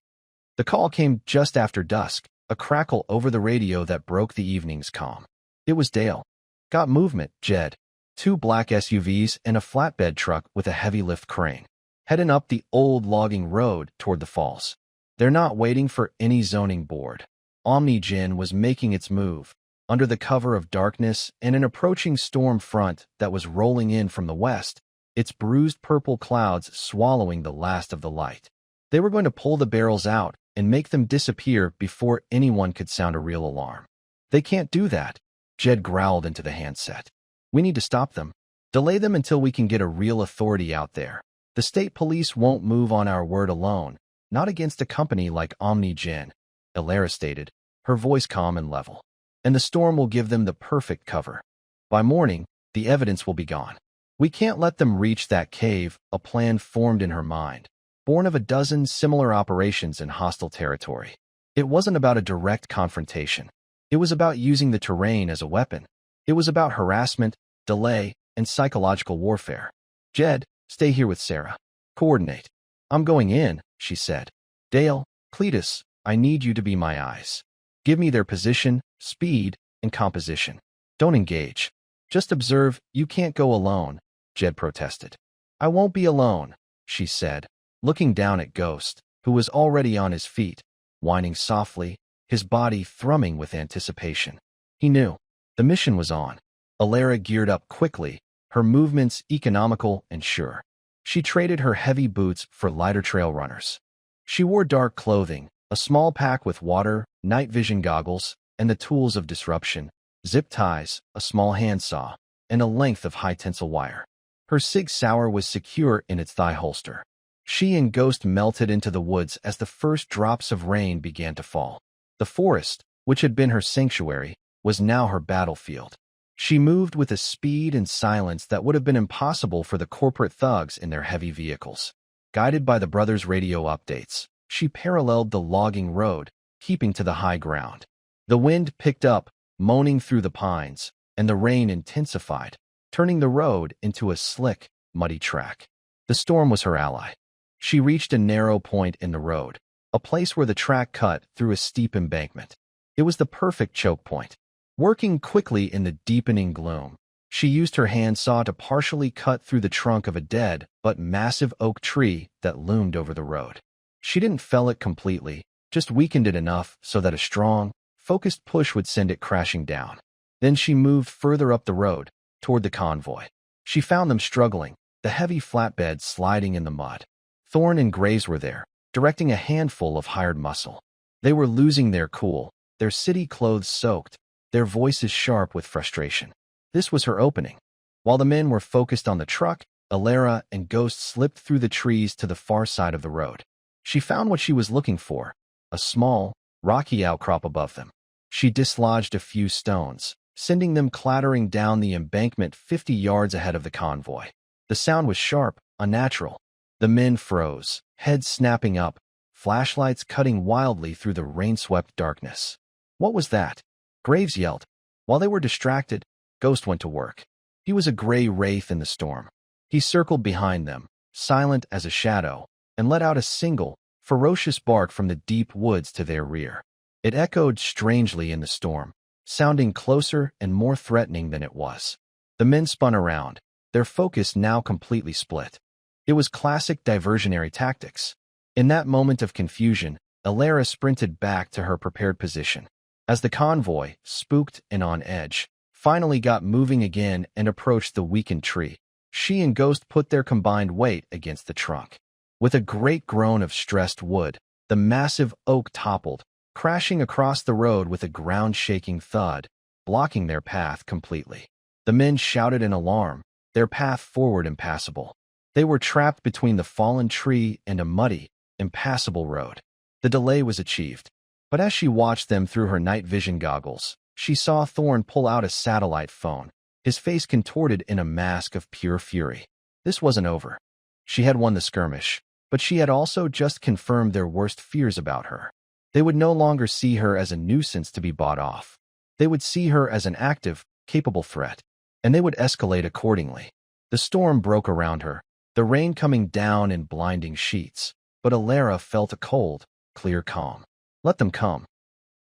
The call came just after dusk, a crackle over the radio that broke the evening's calm. It was Dale. "Got movement, Jed." 2 black SUVs and a flatbed truck with a heavy lift crane, heading up the old logging road toward the falls. They're not waiting for any zoning board. OmniGen was making its move. under the cover of darkness and an approaching storm front that was rolling in from the west, its bruised purple clouds swallowing the last of the light. They were going to pull the barrels out and make them disappear before anyone could sound a real alarm. They can't do that, Jed growled into the handset. We need to stop them. Delay them until we can get a real authority out there. The state police won't move on our word alone, not against a company like OmniGen, Elara stated, her voice calm and level. And the storm will give them the perfect cover. By morning, the evidence will be gone. We can't let them reach that cave, a plan formed in her mind, born of a dozen similar operations in hostile territory. It wasn't about a direct confrontation. It was about using the terrain as a weapon. It was about harassment, delay, and psychological warfare. Jed, stay here with Sarah. Coordinate. I'm going in, she said. Dale, Cletus, I need you to be my eyes. Give me their position, speed, and composition. Don't engage. Just observe. You can't go alone, Jed protested. I won't be alone, she said, looking down at Ghost, who was already on his feet, whining softly, his body thrumming with anticipation. He knew. The mission was on. Elara geared up quickly, her movements economical and sure. She traded her heavy boots for lighter trail runners. She wore dark clothing, a small pack with water, night vision goggles, and the tools of disruption, zip ties, a small handsaw, and a length of high-tensile wire. Her Sig Sauer was secure in its thigh holster. She and Ghost melted into the woods as the first drops of rain began to fall. The forest, which had been her sanctuary, was now her battlefield. She moved with a speed and silence that would have been impossible for the corporate thugs in their heavy vehicles. Guided by the brothers' radio updates, she paralleled the logging road, keeping to the high ground. The wind picked up, moaning through the pines, and the rain intensified, turning the road into a slick, muddy track. The storm was her ally. She reached a narrow point in the road, a place where the track cut through a steep embankment. It was the perfect choke point. Working quickly in the deepening gloom, she used her handsaw to partially cut through the trunk of a dead but massive oak tree that loomed over the road. She didn't fell it completely, just weakened it enough so that a strong, focused push would send it crashing down. Then she moved further up the road, toward the convoy. She found them struggling, the heavy flatbed sliding in the mud. Thorn and Graves were there, directing a handful of hired muscle. They were losing their cool, their city clothes soaked, their voices sharp with frustration. This was her opening. While the men were focused on the truck, Elara and Ghost slipped through the trees to the far side of the road. She found what she was looking for, a small, rocky outcrop above them. She dislodged a few stones, sending them clattering down the embankment 50 yards ahead of the convoy. The sound was sharp, unnatural. The men froze, heads snapping up, flashlights cutting wildly through the rain-swept darkness. What was that? Graves yelled. While they were distracted, Ghost went to work. He was a gray wraith in the storm. He circled behind them, silent as a shadow, and let out a single, ferocious bark from the deep woods to their rear. It echoed strangely in the storm, sounding closer and more threatening than it was. The men spun around, their focus now completely split. It was classic diversionary tactics. In that moment of confusion, Elara sprinted back to her prepared position. As the convoy, spooked and on edge, finally got moving again and approached the weakened tree, she and Ghost put their combined weight against the trunk. With a great groan of stressed wood, the massive oak toppled, crashing across the road with a ground-shaking thud, blocking their path completely. The men shouted in alarm, their path forward impassable. They were trapped between the fallen tree and a muddy, impassable road. The delay was achieved. But as she watched them through her night vision goggles, she saw Thorn pull out a satellite phone, his face contorted in a mask of pure fury. This wasn't over. She had won the skirmish, but she had also just confirmed their worst fears about her. They would no longer see her as a nuisance to be bought off. They would see her as an active, capable threat, and they would escalate accordingly. The storm broke around her, the rain coming down in blinding sheets, but Elara felt a cold, clear calm. Let them come.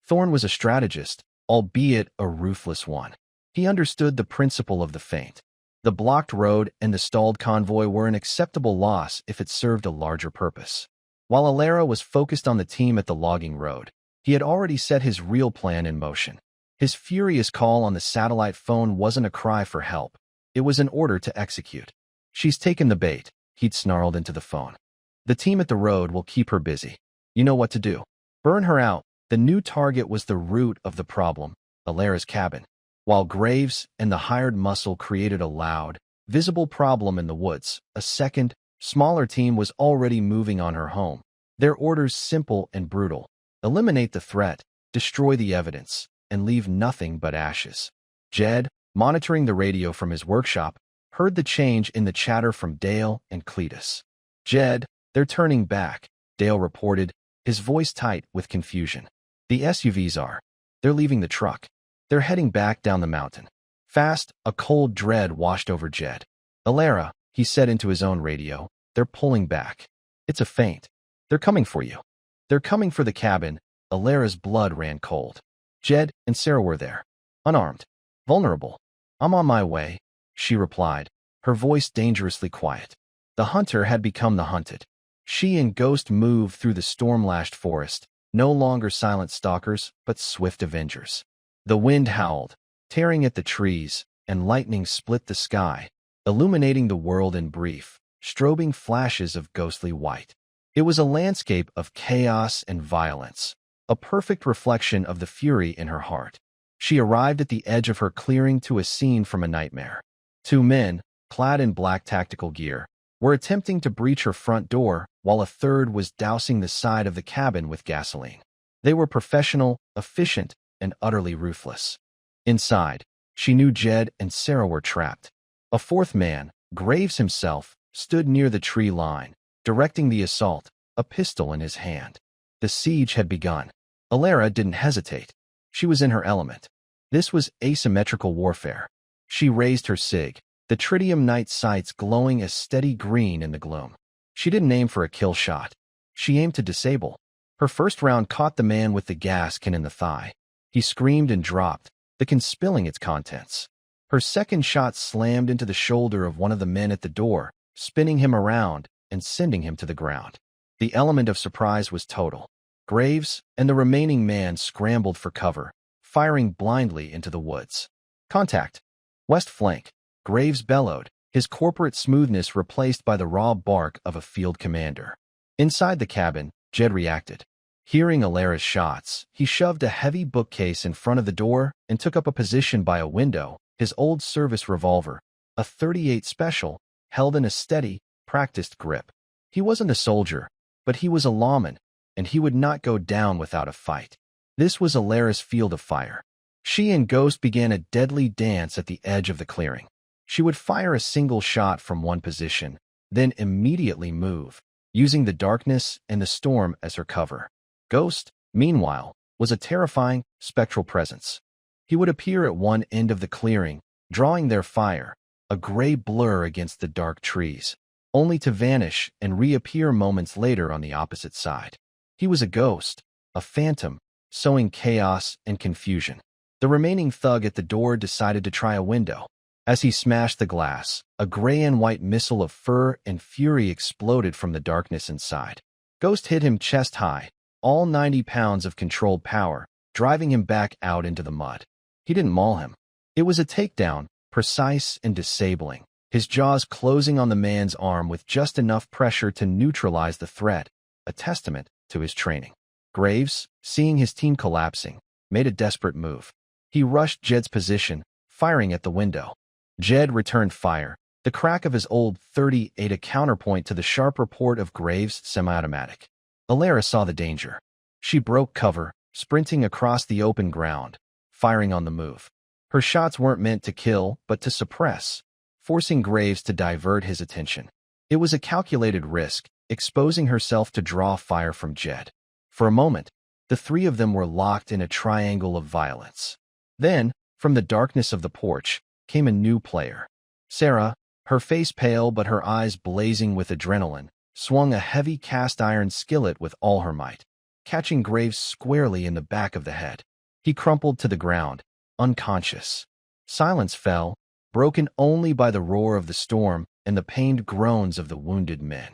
Thorn was a strategist, albeit a ruthless one. He understood the principle of the feint. The blocked road and the stalled convoy were an acceptable loss if it served a larger purpose. While Elara was focused on the team at the logging road, he had already set his real plan in motion. His furious call on the satellite phone wasn't a cry for help. It was an order to execute. "She's taken the bait," he'd snarled into the phone. "The team at the road will keep her busy. You know what to do. Burn her out." The new target was the root of the problem, Elara's cabin. While Graves and the hired muscle created a loud, visible problem in the woods, a second, smaller team was already moving on her home. Their orders simple and brutal: eliminate the threat, destroy the evidence, and leave nothing but ashes. Jed, monitoring the radio from his workshop, heard the change in the chatter from Dale and Cletus. "Jed, they're turning back," Dale reported, his voice tight with confusion. "The SUVs are. They're leaving the truck. They're heading back down the mountain." Fast, a cold dread washed over Jed. "Elara," he said into his own radio, "they're pulling back. It's a feint. They're coming for you. They're coming for the cabin." Elara's blood ran cold. Jed and Sarah were there, unarmed, vulnerable. "I'm on my way," she replied, her voice dangerously quiet. The hunter had become the hunted. She and Ghost moved through the storm-lashed forest, no longer silent stalkers, but swift avengers. The wind howled, tearing at the trees, and lightning split the sky, illuminating the world in brief, strobing flashes of ghostly white. It was a landscape of chaos and violence, a perfect reflection of the fury in her heart. She arrived at the edge of her clearing to a scene from a nightmare. Two men, clad in black tactical gear, were attempting to breach her front door, while a third was dousing the side of the cabin with gasoline. They were professional, efficient, and utterly ruthless. Inside, she knew Jed and Sarah were trapped. A fourth man, Graves himself, stood near the tree line, directing the assault, a pistol in his hand. The siege had begun. Elara didn't hesitate. She was in her element. This was asymmetrical warfare. She raised her SIG, the tritium night sights glowing a steady green in the gloom. She didn't aim for a kill shot. She aimed to disable. Her first round caught the man with the gas can in the thigh. He screamed and dropped, the can spilling its contents. Her second shot slammed into the shoulder of one of the men at the door, spinning him around and sending him to the ground. The element of surprise was total. Graves and the remaining man scrambled for cover, firing blindly into the woods. "Contact! West flank!" Graves bellowed, his corporate smoothness replaced by the raw bark of a field commander. Inside the cabin, Jed reacted. Hearing Elara's shots, he shoved a heavy bookcase in front of the door and took up a position by a window, his old service revolver, a .38 Special, held in a steady, practiced grip. He wasn't a soldier, but he was a lawman, and he would not go down without a fight. This was Elara's field of fire. She and Ghost began a deadly dance at the edge of the clearing. She would fire a single shot from one position, then immediately move, using the darkness and the storm as her cover. Ghost, meanwhile, was a terrifying, spectral presence. He would appear at one end of the clearing, drawing their fire, a gray blur against the dark trees, only to vanish and reappear moments later on the opposite side. He was a ghost, a phantom, sowing chaos and confusion. The remaining thug at the door decided to try a window. As he smashed the glass, a gray and white missile of fur and fury exploded from the darkness inside. Ghost hit him chest high, all 90 pounds of controlled power, driving him back out into the mud. He didn't maul him. It was a takedown, precise and disabling, his jaws closing on the man's arm with just enough pressure to neutralize the threat, a testament to his training. Graves, seeing his team collapsing, made a desperate move. He rushed Jed's position, firing at the window. Jed returned fire, the crack of his old .38 a counterpoint to the sharp report of Graves' semi-automatic. Elara saw the danger. She broke cover, sprinting across the open ground, firing on the move. Her shots weren't meant to kill, but to suppress, forcing Graves to divert his attention. It was a calculated risk, exposing herself to draw fire from Jed. For a moment, the three of them were locked in a triangle of violence. Then, from the darkness of the porch, came a new player. Sarah, her face pale but her eyes blazing with adrenaline, swung a heavy cast-iron skillet with all her might, catching Graves squarely in the back of the head. He crumpled to the ground, unconscious. Silence fell, broken only by the roar of the storm and the pained groans of the wounded men.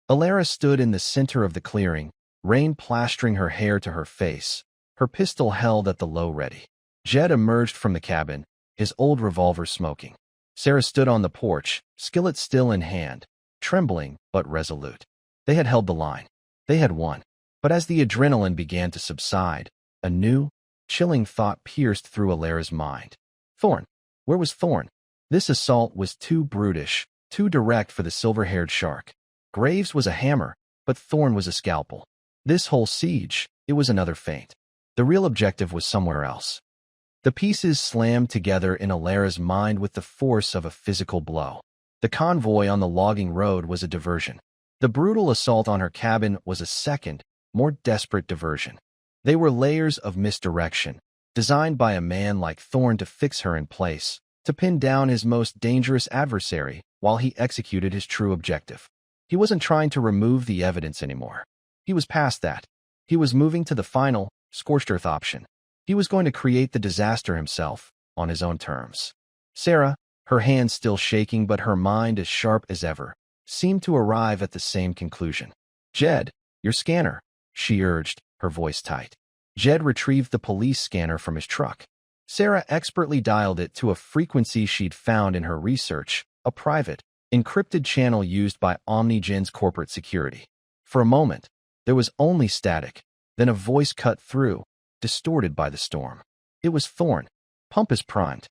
Elara stood in the center of the clearing, rain plastering her hair to her face, her pistol held at the low ready. Jed emerged from the cabin, his old revolver smoking. Sarah stood on the porch, skillet still in hand, trembling but resolute. They had held the line. They had won. But as the adrenaline began to subside, a new, chilling thought pierced through Elara's mind. Thorn. Where was Thorn? This assault was too brutish, too direct for the silver-haired shark. Graves was a hammer, but Thorn was a scalpel. This whole siege, it was another feint. The real objective was somewhere else. The pieces slammed together in Elara's mind with the force of a physical blow. The convoy on the logging road was a diversion. The brutal assault on her cabin was a second, more desperate diversion. They were layers of misdirection, designed by a man like Thorn to fix her in place, to pin down his most dangerous adversary while he executed his true objective. He wasn't trying to remove the evidence anymore. He was past that. He was moving to the final, scorched earth option. He was going to create the disaster himself, on his own terms. Sarah, her hands still shaking but her mind as sharp as ever, seemed to arrive at the same conclusion. Jed, your scanner, she urged, her voice tight. Jed retrieved the police scanner from his truck. Sarah expertly dialed it to a frequency she'd found in her research, a private, encrypted channel used by OmniGen's corporate security. For a moment, there was only static, then a voice cut through, distorted by the storm. It was Thorn. Pump is primed.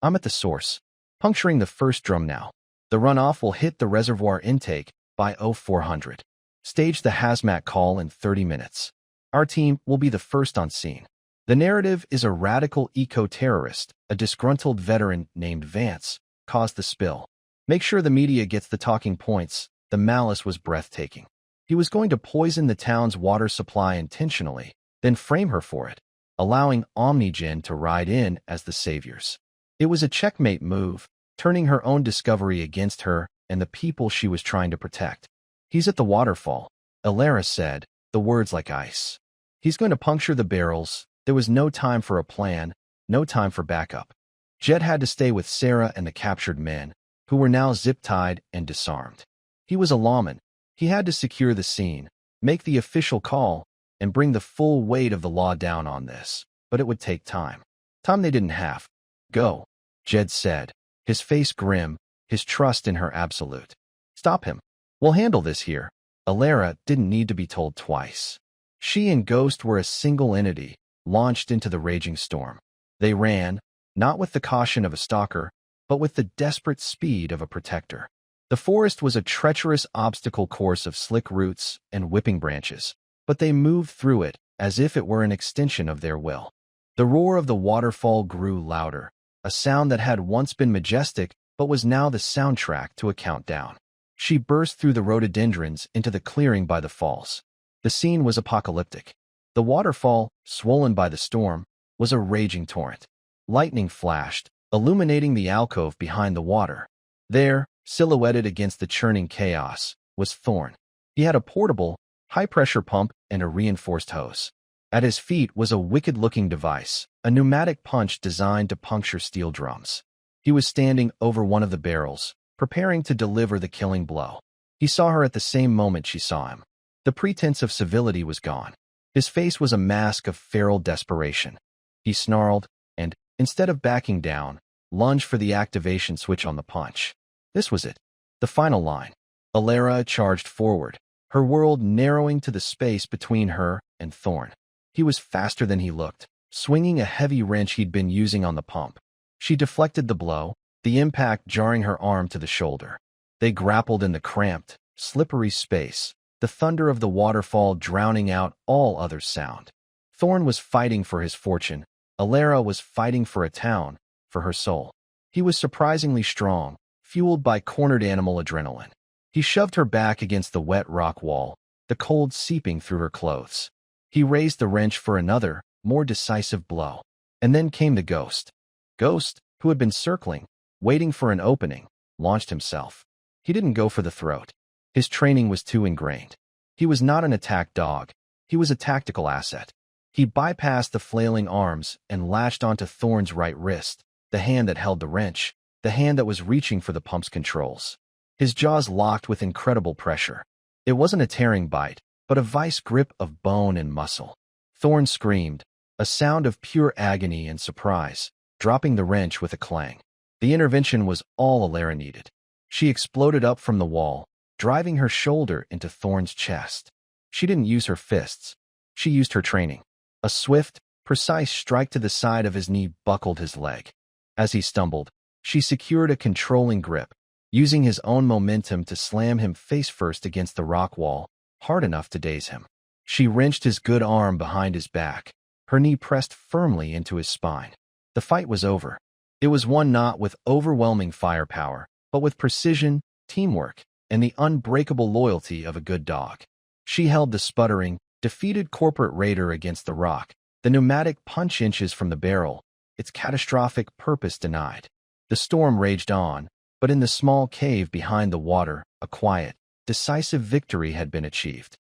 I'm at the source. Puncturing the first drum now. The runoff will hit the reservoir intake by 0400. Stage the hazmat call in 30 minutes. Our team will be the first on scene. The narrative is a radical eco-terrorist, a disgruntled veteran named Vance, caused the spill. Make sure the media gets the talking points. The malice was breathtaking. He was going to poison the town's water supply intentionally, then frame her for it, allowing OmniGen to ride in as the saviors. It was a checkmate move, turning her own discovery against her and the people she was trying to protect. He's at the waterfall, Elara said, the words like ice. He's going to puncture the barrels. There was no time for a plan, no time for backup. Jed had to stay with Sarah and the captured men, who were now zip-tied and disarmed. He was a lawman. He had to secure the scene, make the official call, and bring the full weight of the law down on this. But it would take time. Time they didn't have. Go, Jed said, his face grim, his trust in her absolute. Stop him. We'll handle this here. Elara didn't need to be told twice. She and Ghost were a single entity, launched into the raging storm. They ran, not with the caution of a stalker, but with the desperate speed of a protector. The forest was a treacherous obstacle course of slick roots and whipping branches, but they moved through it as if it were an extension of their will. The roar of the waterfall grew louder, a sound that had once been majestic but was now the soundtrack to a countdown. She burst through the rhododendrons into the clearing by the falls. The scene was apocalyptic. The waterfall, swollen by the storm, was a raging torrent. Lightning flashed, illuminating the alcove behind the water. There, silhouetted against the churning chaos, was Thorn. He had a portable, high-pressure pump and a reinforced hose. At his feet was a wicked-looking device, a pneumatic punch designed to puncture steel drums. He was standing over one of the barrels, preparing to deliver the killing blow. He saw her at the same moment she saw him. The pretense of civility was gone. His face was a mask of feral desperation. He snarled and, instead of backing down, lunged for the activation switch on the punch. This was it. The final line. Elara charged forward, her world narrowing to the space between her and Thorn. He was faster than he looked, swinging a heavy wrench he'd been using on the pump. She deflected the blow, the impact jarring her arm to the shoulder. They grappled in the cramped, slippery space, the thunder of the waterfall drowning out all other sound. Thorn was fighting for his fortune. Elara was fighting for a town, for her soul. He was surprisingly strong, fueled by cornered animal adrenaline. He shoved her back against the wet rock wall, the cold seeping through her clothes. He raised the wrench for another, more decisive blow. And then came the Ghost. Ghost, who had been circling, waiting for an opening, launched himself. He didn't go for the throat. His training was too ingrained. He was not an attack dog. He was a tactical asset. He bypassed the flailing arms and latched onto Thorn's right wrist, the hand that held the wrench, the hand that was reaching for the pump's controls. His jaws locked with incredible pressure. It wasn't a tearing bite, but a vice grip of bone and muscle. Thorn screamed, a sound of pure agony and surprise, dropping the wrench with a clang. The intervention was all Elara needed. She exploded up from the wall, driving her shoulder into Thorn's chest. She didn't use her fists. She used her training. A swift, precise strike to the side of his knee buckled his leg. As he stumbled, she secured a controlling grip, using his own momentum to slam him face first against the rock wall, hard enough to daze him. She wrenched his good arm behind his back, her knee pressed firmly into his spine. The fight was over. It was won not with overwhelming firepower, but with precision, teamwork, and the unbreakable loyalty of a good dog. She held the sputtering, defeated corporate raider against the rock, the pneumatic punch inches from the barrel, its catastrophic purpose denied. The storm raged on, but in the small cave behind the water, a quiet, decisive victory had been achieved.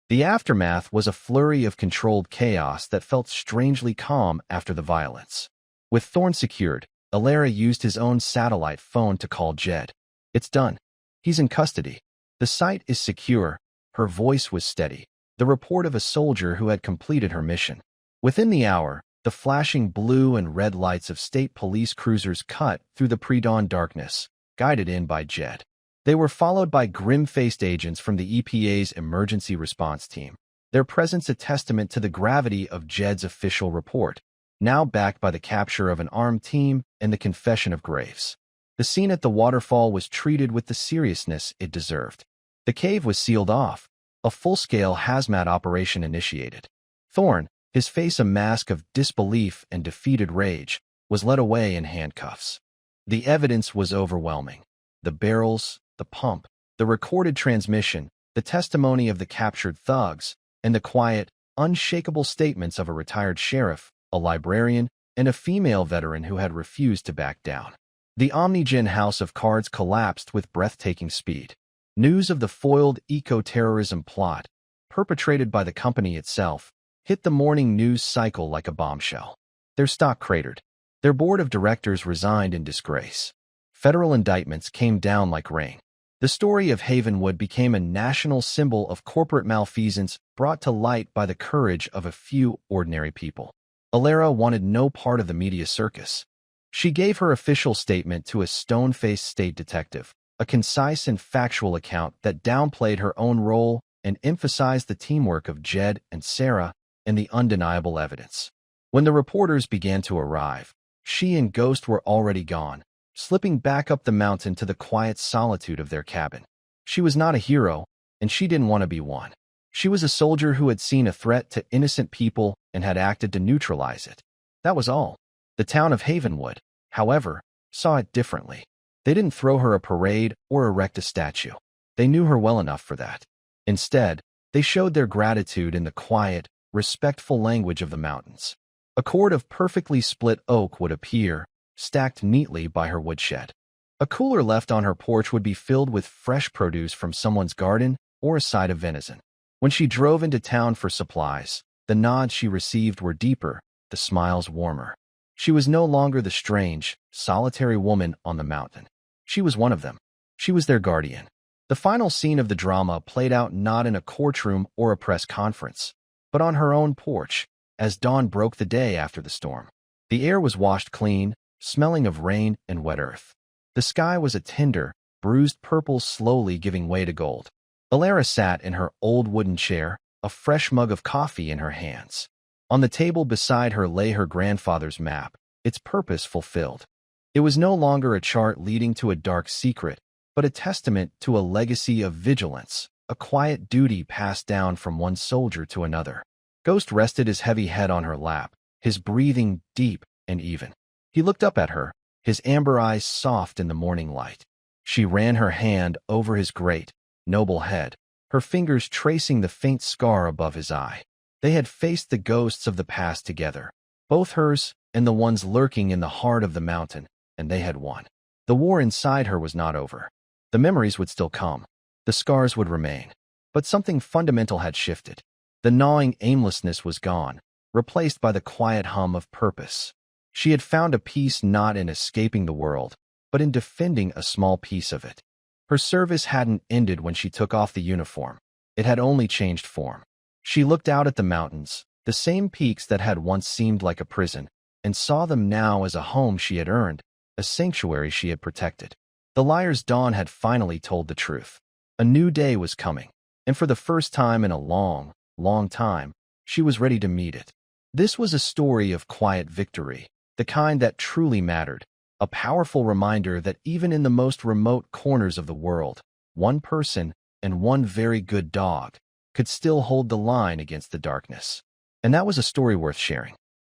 The aftermath was a flurry of controlled chaos that felt strangely calm after the violence. With Thorn secured, Elara used his own satellite phone to call Jed. "It's done. He's in custody. The site is secure." Her voice was steady, the report of a soldier who had completed her mission. Within the hour, the flashing blue and red lights of state police cruisers cut through the pre-dawn darkness, guided in by Jed. They were followed by grim-faced agents from the EPA's emergency response team, their presence a testament to the gravity of Jed's official report, now backed by the capture of an armed team and the confession of Graves. The scene at the waterfall was treated with the seriousness it deserved. The cave was sealed off, a full-scale hazmat operation initiated. Thorn, his face a mask of disbelief and defeated rage, was led away in handcuffs. The evidence was overwhelming. The barrels, the pump, the recorded transmission, the testimony of the captured thugs, and the quiet, unshakable statements of a retired sheriff, a librarian, and a female veteran who had refused to back down. The OmniGen house of cards collapsed with breathtaking speed. News of the foiled eco-terrorism plot, perpetrated by the company itself, hit the morning news cycle like a bombshell. Their stock cratered. Their board of directors resigned in disgrace. Federal indictments came down like rain. The story of Havenwood became a national symbol of corporate malfeasance brought to light by the courage of a few ordinary people. Elara wanted no part of the media circus. She gave her official statement to a stone-faced state detective, a concise and factual account that downplayed her own role and emphasized the teamwork of Jed and Sarah and the undeniable evidence. When the reporters began to arrive, she and Ghost were already gone, slipping back up the mountain to the quiet solitude of their cabin. She was not a hero, and she didn't want to be one. She was a soldier who had seen a threat to innocent people and had acted to neutralize it. That was all. The town of Havenwood, however, saw it differently. They didn't throw her a parade or erect a statue. They knew her well enough for that. Instead, they showed their gratitude in the quiet, respectful language of the mountains. A cord of perfectly split oak would appear, stacked neatly by her woodshed. A cooler left on her porch would be filled with fresh produce from someone's garden or a side of venison. When she drove into town for supplies, the nods she received were deeper, the smiles warmer. She was no longer the strange, solitary woman on the mountain. She was one of them. She was their guardian. The final scene of the drama played out not in a courtroom or a press conference, but on her own porch, as dawn broke the day after the storm. The air was washed clean, smelling of rain and wet earth. The sky was a tender, bruised purple slowly giving way to gold. Elara sat in her old wooden chair, a fresh mug of coffee in her hands. On the table beside her lay her grandfather's map, its purpose fulfilled. It was no longer a chart leading to a dark secret, but a testament to a legacy of vigilance, a quiet duty passed down from one soldier to another. Ghost rested his heavy head on her lap, his breathing deep and even. He looked up at her, his amber eyes soft in the morning light. She ran her hand over his great, noble head, her fingers tracing the faint scar above his eye. They had faced the ghosts of the past together, both hers and the ones lurking in the heart of the mountain, and they had won. The war inside her was not over. The memories would still come. The scars would remain. But something fundamental had shifted. The gnawing aimlessness was gone, replaced by the quiet hum of purpose. She had found a peace not in escaping the world, but in defending a small piece of it. Her service hadn't ended when she took off the uniform. It had only changed form. She looked out at the mountains, the same peaks that had once seemed like a prison, and saw them now as a home she had earned, a sanctuary she had protected. The liar's dawn had finally told the truth. A new day was coming, and for the first time in a long, long time, she was ready to meet it. This was a story of quiet victory, the kind that truly mattered, a powerful reminder that even in the most remote corners of the world, one person and one very good dog could still hold the line against the darkness. And that was a story worth sharing.